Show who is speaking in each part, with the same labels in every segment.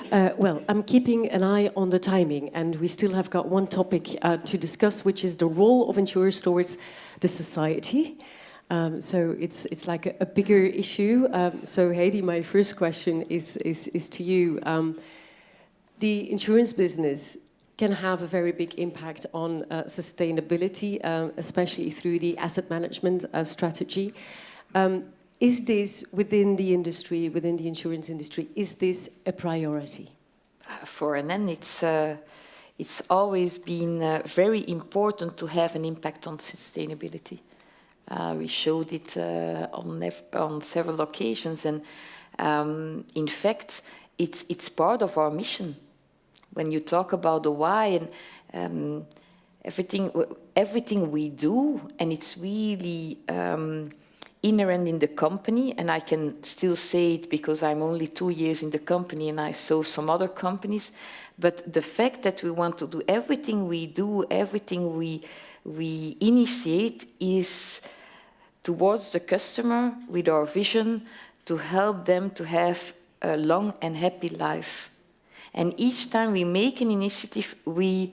Speaker 1: Jean-Philippe. Well, I'm keeping an eye on the timing, and we still have got one topic to discuss, which is the role of insurers towards the society. So it's like a bigger issue. So Heidi, my first question is to you. The insurance business can have a very big impact on sustainability, especially through the asset management strategy. Is this within the industry, within the insurance industry, is this a priority?
Speaker 2: For Vernaillen, it's always been very important to have an impact on sustainability. We showed it on several occasions, and in fact, it's part of our mission. When you talk about the why and everything we do, and it's really inherent in the company, and I can still say it because I'm only 2 years in the company and I saw some other companies, but the fact that we want to do everything we do, everything we initiate is towards the customer with our vision to help them to have a long and happy life. And each time we make an initiative, we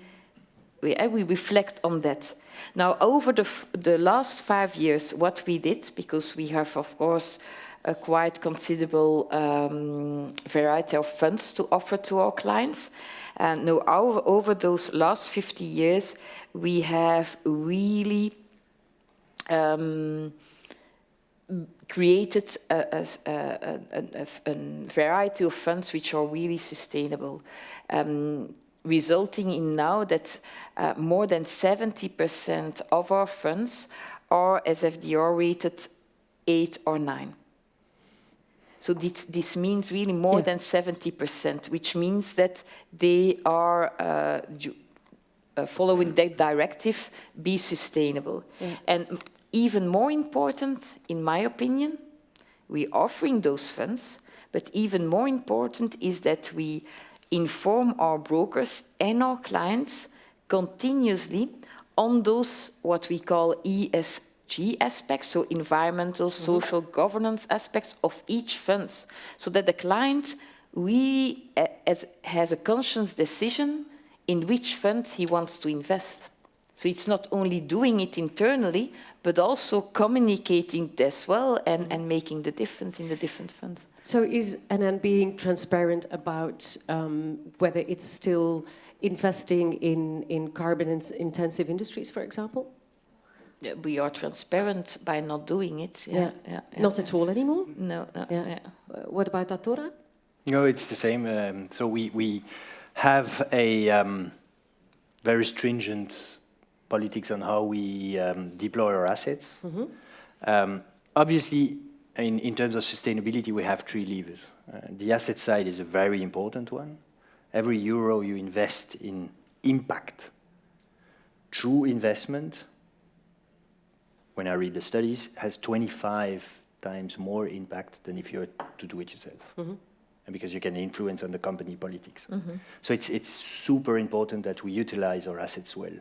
Speaker 2: reflect on that. Now, over the last 5 years, what we did, because we have, of course, a quite considerable variety of funds to offer to our clients. And now, over those last 50 years, we have really created a variety of funds which are really sustainable, resulting in now that more than 70% of our funds are SFDR rated 8 or 9. So this means really more than 70%, which means that they are following that directive, be sustainable. Yeah. And even more important, in my opinion, we're offering those funds, but even more important is that we inform our brokers and our clients continuously on those, what we call ESG aspects, so environmental, social, governance aspects of each fund, so that the client really has a conscious decision in which fund he wants to invest. So it's not only doing it internally, but also communicating as well and making the difference in the different funds.
Speaker 1: So is NN being transparent about whether it's still investing in carbon-intensive industries, for example?
Speaker 2: Yeah, we are transparent by not doing it. Yeah.
Speaker 1: Not at all anymore?
Speaker 2: No.
Speaker 1: What about Athora?
Speaker 3: No, it's the same. So we have a very stringent politics on how we deploy our assets. Obviously, in terms of sustainability, we have 3 levers. The asset side is a very important one. Every euro you invest in impact, true investment, when I read the studies, has 25 times more impact than if you were to do it yourself. And because you can influence on the company politics. So it's super important that we utilize our assets well.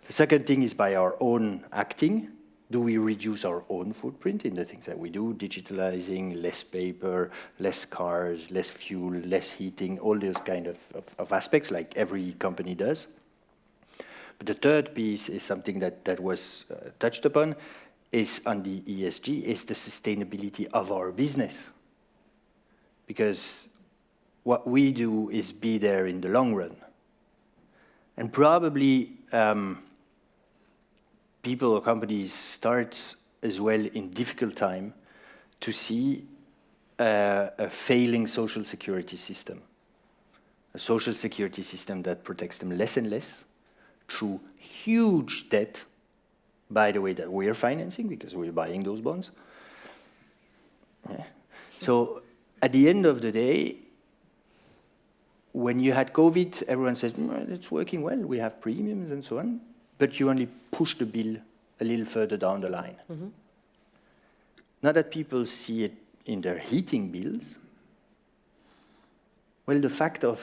Speaker 3: The second thing is by our own acting. Do we reduce our own footprint in the things that we do? Digitalizing, less paper, less cars, less fuel, less heating, all those kind of aspects like every company does. But the third piece is something that was touched upon, is on the ESG, is the sustainability of our business. Because what we do is be there in the long run. And probably people or companies start as well in difficult time to see a failing social security system. A social security system that protects them less and less through huge debt, by the way, that we are financing because we're buying those bonds. Yeah. So at the end of the day, when you had COVID, everyone said, it's working well, we have premiums and so on, but you only push the bill a little further down the line. Now that people see it in their heating bills, well, the fact of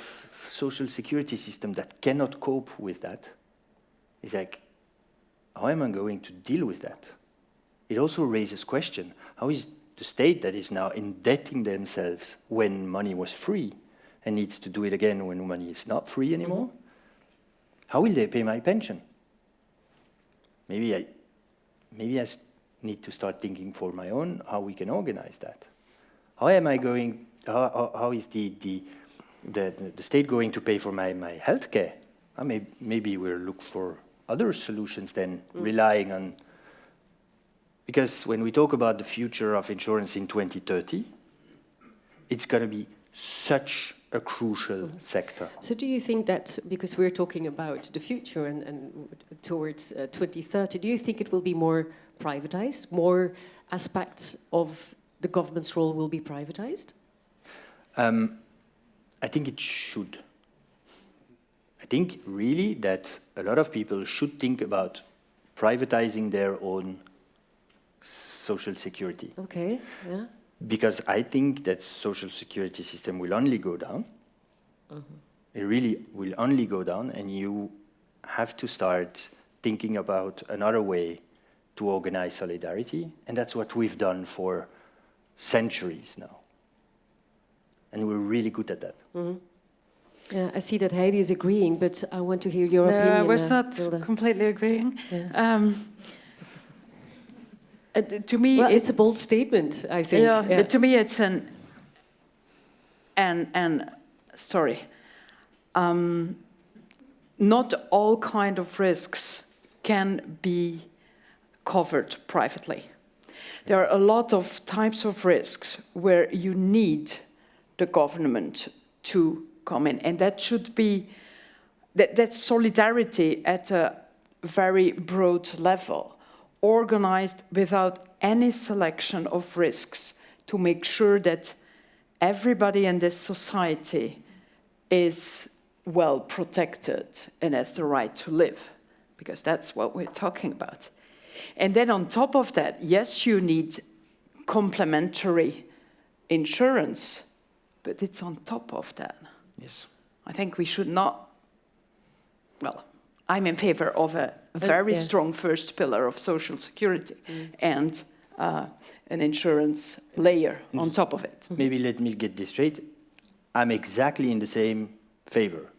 Speaker 3: social security system that cannot cope with that is like, how am I going to deal with that? It also raises question, how is the state that is now indebting themselves when money was free and needs to do it again when money is not free anymore, how will they pay my pension? Maybe I need to start thinking for my own how we can organize that. How am I going? How is the state going to pay for my healthcare? Maybe we'll look for other solutions than relying on. Because when we talk about the future of insurance in 2030, it's going to be such a crucial sector.
Speaker 1: So do you think that, because we're talking about the future and towards 2030, do you think it will be more privatized, more aspects of the government's role will be privatized?
Speaker 3: I think it should. I think really that a lot of people should think about privatizing their own social security.
Speaker 1: Okay, yeah.
Speaker 3: Because I think that social security system will only go down. It really will only go down, and you have to start thinking about another way to organize solidarity, and that's what we've done for centuries now. And we're really good at that.
Speaker 1: Yeah, I see that Heidi is agreeing, but I want to hear your opinion.
Speaker 4: I was not
Speaker 1: Hilde.
Speaker 4: completely agreeing.
Speaker 1: Yeah.
Speaker 4: To me,
Speaker 1: Well, it's a bold statement, I think.
Speaker 4: Yeah. To me, it's sorry. Not all kind of risks can be covered privately. There are a lot of types of risks where you need the government to come in, and that should be that's solidarity at a very broad level, organized without any selection of risks to make sure that everybody in this society is well protected and has the right to live, because that's what we're talking about. And then on top of that, yes, you need complementary insurance, but it's on top of that.
Speaker 3: Yes.
Speaker 4: I think we should not, well, I'm in favor of a very strong first pillar of social security and an insurance layer on top of it.
Speaker 3: Maybe let me get this straight. I'm exactly in the same favor.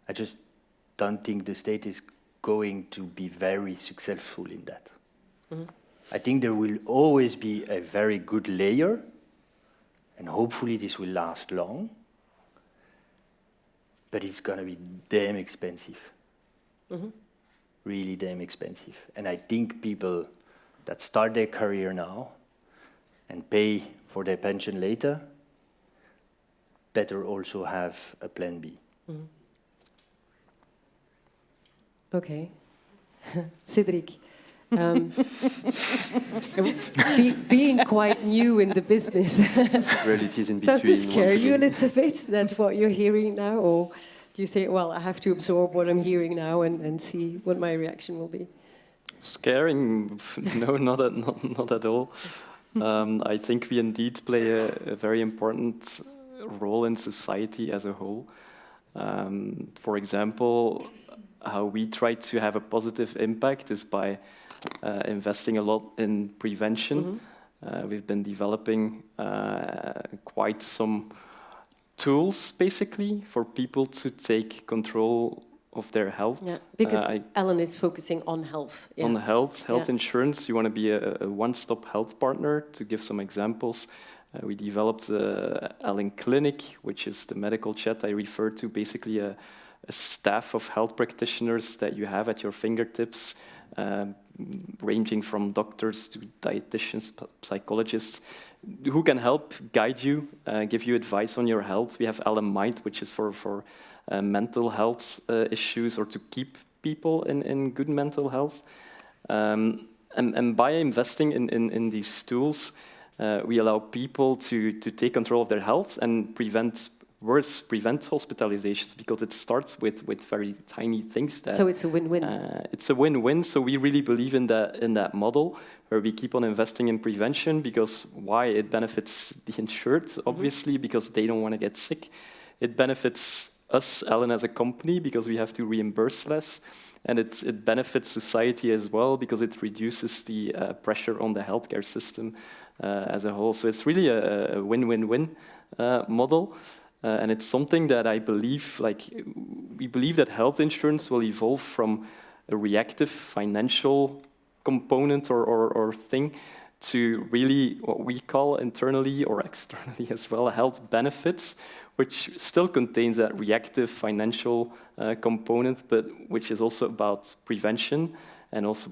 Speaker 3: I just don't think the state is going to be very successful in that. I think there will always be a very good layer, and hopefully this will last long, but it's going to be damn expensive. Really damn expensive. And I think people that start their career now and pay for their pension later better also have a plan B.
Speaker 1: Okay. Cedric, being quite new in the business,
Speaker 5: Realities in between.
Speaker 1: does this scare
Speaker 5: once
Speaker 1: you a
Speaker 5: again.
Speaker 1: little bit, that what you're hearing now? Or do you say, well, I have to absorb what I'm hearing now and see what my reaction will be?
Speaker 5: Scaring? No, not at all. I think we indeed play a very important role in society as a whole. For example, how we try to have a positive impact is by investing a lot in prevention. We've been developing quite some tools, basically, for people to take control of their health.
Speaker 1: Yeah, because Ellen is focusing on health. Yeah.
Speaker 5: On health insurance. You want to be a one-stop health partner. To give some examples, we developed Ellen Clinic, which is the medical chat I referred to, basically a staff of health practitioners that you have at your fingertips, ranging from doctors to dietitians, psychologists, who can help guide you, give you advice on your health. We have Ellen Mind, which is for mental health issues, or to keep people in good mental health. And by investing in these tools, we allow people to take control of their health and prevent hospitalizations, because it starts with very tiny things.
Speaker 1: So it's a win-win.
Speaker 5: It's a win-win. So we really believe in that model, where we keep on investing in prevention, because why? It benefits the insured, obviously, because they don't want to get sick. It benefits us, Ellen, as a company, because we have to reimburse less. And it benefits society as well, because it reduces the pressure on the healthcare system as a whole. So it's really a win-win-win model. And it's something that I believe, we believe that health insurance will evolve from a reactive financial component or thing to really what we call internally or externally as well, health benefits, which still contains that reactive financial component, but which is also about prevention and also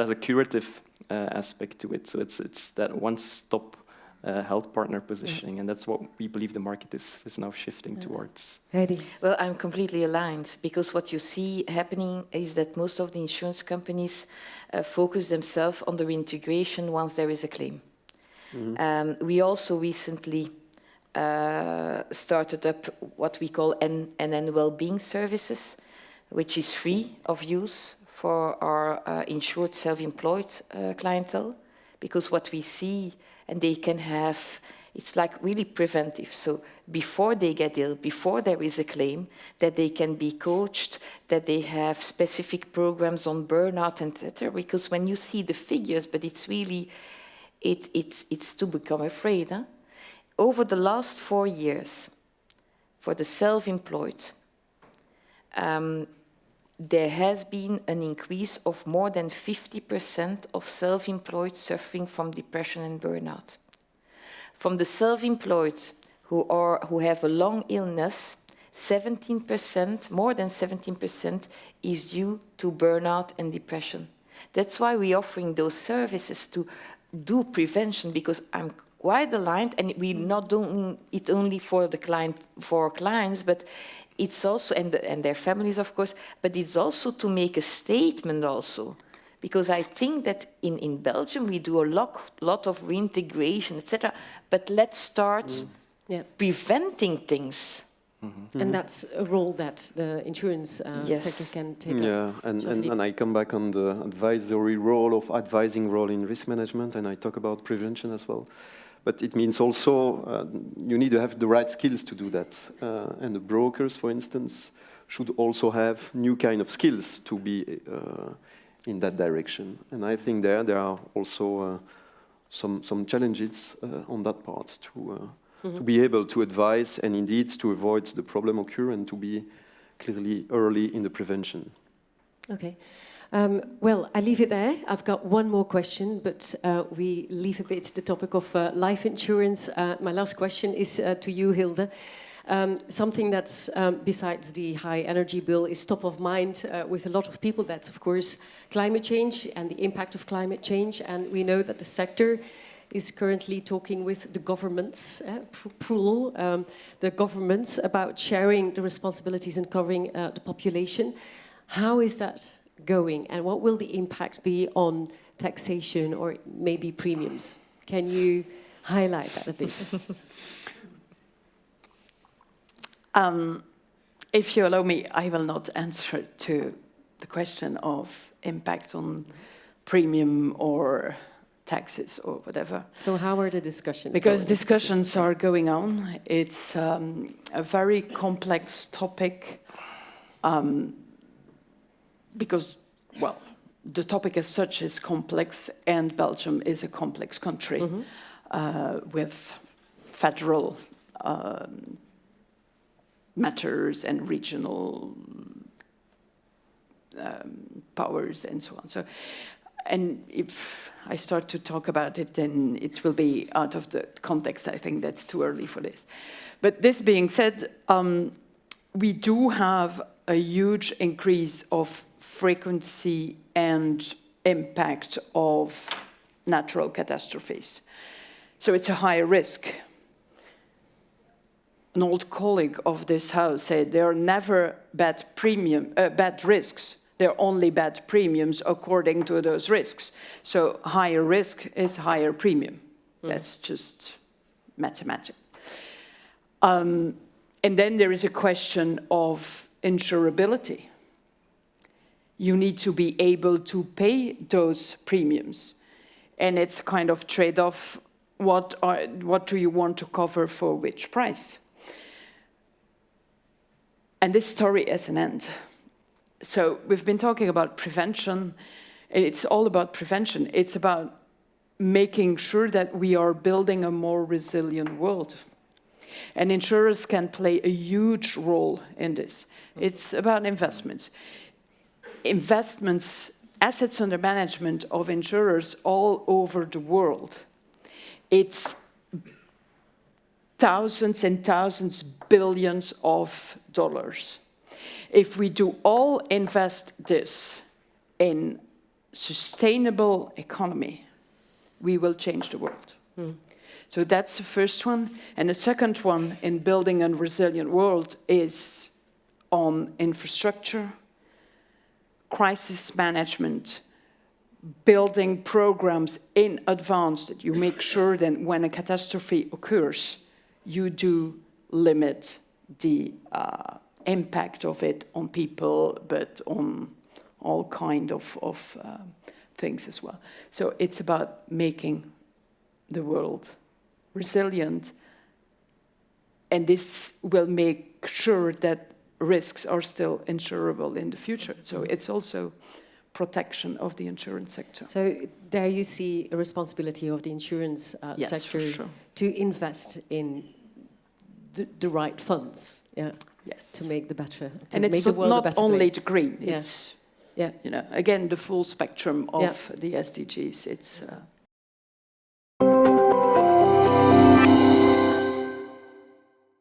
Speaker 5: has a curative aspect to it. So it's that one-stop health partner positioning, and that's what we believe the market is now shifting towards.
Speaker 1: Heidi?
Speaker 2: Well, I'm completely aligned, because what you see happening is that most of the insurance companies focus themselves on the reintegration once there is a claim. We also recently started up what we call NN Wellbeing Services, which is free of use for our insured self-employed clientele, because what we see, and they can have, it's like really preventive. So before they get ill, before there is a claim, that they can be coached, that they have specific programs on burnout, etc. Because when you see the figures, but it's really, it's to become afraid. Huh? Over the last 4 years, for the self-employed, there has been an increase of more than 50% of self-employed suffering from depression and burnout. From the self-employed who have a long illness, 17%, more than 17% is due to burnout and depression. That's why we're offering those services to do prevention, because I'm quite aligned, and we're not doing it only for the client, for clients, but it's also, and their families, of course, but it's also to make a statement also. Because I think that in Belgium we do a lot of reintegration, etc. But let's start preventing things.
Speaker 1: And that's a role that the insurance sector can take up.
Speaker 6: Yeah, and I come back on the advising role in risk management, and I talk about prevention as well. But it means also you need to have the right skills to do that. And the brokers, for instance, should also have new kind of skills to be in that direction. And I think there are also some challenges on that part to be able to advise and indeed to avoid the problem occur and to be clearly early in the prevention.
Speaker 1: Okay. Well, I leave it there. I've got one more question, but we leave a bit the topic of life insurance. My last question is to you, Hilde. Something that's, besides the high energy bill, is top of mind with a lot of people. That's, of course, climate change and the impact of climate change. And we know that the sector is currently talking with the governments, the governments about sharing the responsibilities and covering the population. How is that going, and what will the impact be on taxation or maybe premiums? Can you highlight that a bit?
Speaker 4: If you allow me, I will not answer to the question of impact on premium or taxes or whatever.
Speaker 1: So how are the discussions
Speaker 4: Because
Speaker 1: going?
Speaker 4: discussions are going on. It's a very complex topic. Because, well, the topic as such is complex, and Belgium is a complex country with federal matters and regional powers and so on. So, and if I start to talk about it, then it will be out of the context. I think that's too early for this. But this being said, we do have a huge increase of frequency and impact of natural catastrophes. So it's a higher risk. An old colleague of this house said there are never bad risks. There are only bad premiums according to those risks. So higher risk is higher premium. That's just mathematics. And then there is a question of insurability. You need to be able to pay those premiums. And it's kind of trade-off, what do you want to cover for which price? And this story has an end. So we've been talking about prevention. It's all about prevention. It's about making sure that we are building a more resilient world. And insurers can play a huge role in this. It's about investments. Investments, assets under management of insurers all over the world. It's thousands and thousands, billions of dollars. If we do all invest this in sustainable economy, we will change the world. So that's the first one. And the second one in building a resilient world is on infrastructure, crisis management, building programs in advance that you make sure that when a catastrophe occurs, you do limit the impact of it on people, but on all kind of things as well. So it's about making the world resilient, and this will make sure that risks are still insurable in the future. So it's also protection of the insurance sector.
Speaker 1: So there you see a responsibility of the insurance
Speaker 4: Yes,
Speaker 1: sector
Speaker 4: for sure.
Speaker 1: to invest in the right funds,
Speaker 4: Yes.
Speaker 1: to make the better, to
Speaker 4: And
Speaker 1: make
Speaker 4: it's
Speaker 1: the world a
Speaker 4: not
Speaker 1: better
Speaker 4: only
Speaker 1: place.
Speaker 4: the green,
Speaker 1: Yeah.
Speaker 4: it's,
Speaker 1: Yeah.
Speaker 4: you know, again, the full spectrum of the SDGs. It's